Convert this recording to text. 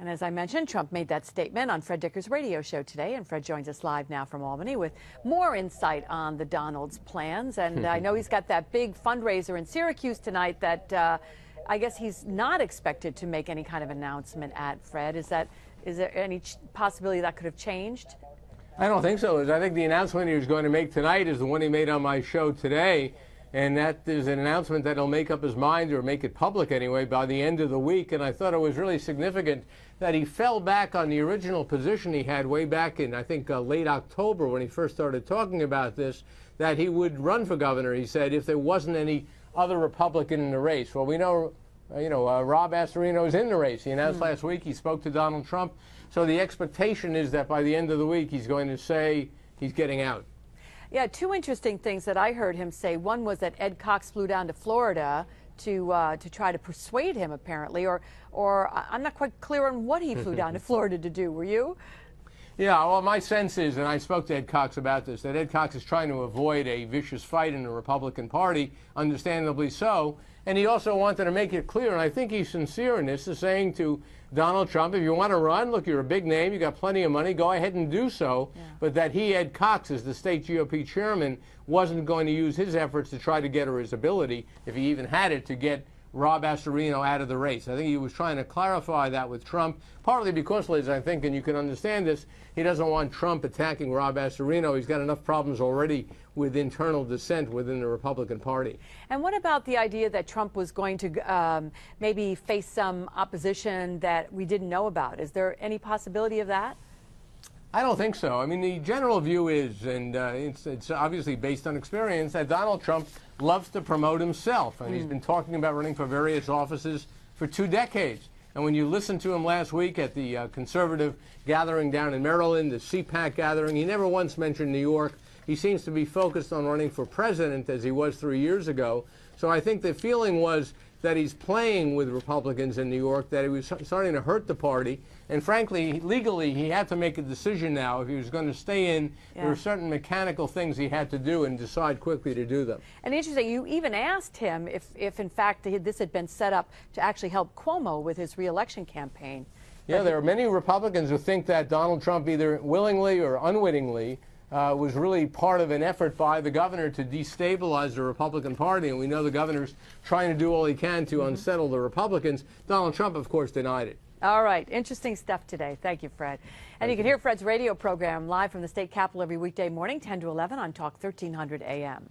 And as I mentioned, Trump made that statement on Fred Dicker's radio show today, and Fred joins us live now from Albany with more insight on the Donald's plans. And I know he's got that big fundraiser in Syracuse tonight that I guess he's not expected to make any kind of announcement at, Fred. Is there any possibility that could have changed? I don't think so. I think the announcement he was going to make tonight is the one he made on my show today. And that is an announcement that he'll make up his mind, or make it public anyway, by the end of the week. And I thought it was really significant that he fell back on the original position he had way back in, I think, late October when he first started talking about this, that he would run for governor, he said, if there wasn't any other Republican in the race. Well, we know, Rob Astorino is in the race. He announced last week he spoke to Donald Trump. So the expectation is that by the end of the week he's going to say he's getting out. Yeah, two interesting things that I heard him say. One was that Ed Cox flew down to Florida to try to persuade him, apparently, or I'm not quite clear on what he flew down to Florida to do. Were you? Yeah, well, my sense is, and I spoke to Ed Cox about this, that Ed Cox is trying to avoid a vicious fight in the Republican Party, understandably so. And he also wanted to make it clear, and I think he's sincere in this, is saying to Donald Trump, if you want to run, look, you're a big name, you got plenty of money, go ahead and do so. Yeah. But that he, Ed Cox, as the state GOP chairman, wasn't going to use his efforts to try to get, or his ability, if he even had it, to get Rob Astorino out of the race. I think he was trying to clarify that with Trump, partly because, Liz, I think, and you can understand this, he doesn't want Trump attacking Rob Astorino. He's got enough problems already with internal dissent within the Republican Party. And what about the idea that Trump was going to maybe face some opposition that we didn't know about? Is there any possibility of that? I don't think so. I mean, the general view is, and it's obviously based on experience, that Donald Trump loves to promote himself. And he's been talking about running for various offices for 2 decades. And when you listen to him last week at the conservative gathering down in Maryland, the CPAC gathering, he never once mentioned New York. He seems to be focused on running for president, as he was 3 years ago. So I think the feeling was that he's playing with Republicans in New York, that he was starting to hurt the party. And frankly, legally, he had to make a decision now. If he was going to stay in, there were certain mechanical things he had to do and decide quickly to do them. And interesting, you even asked him if in fact, this had been set up to actually help Cuomo with his re-election campaign. Yeah, there are many Republicans who think that Donald Trump, either willingly or unwittingly, was really part of an effort by the governor to destabilize the Republican Party. And we know the governor's trying to do all he can to unsettle the Republicans. Donald Trump, of course, denied it. All right. Interesting stuff today. Thank you, Fred. And you can hear Fred's radio program live from the state capitol every weekday morning, 10 to 11 on Talk 1300 AM.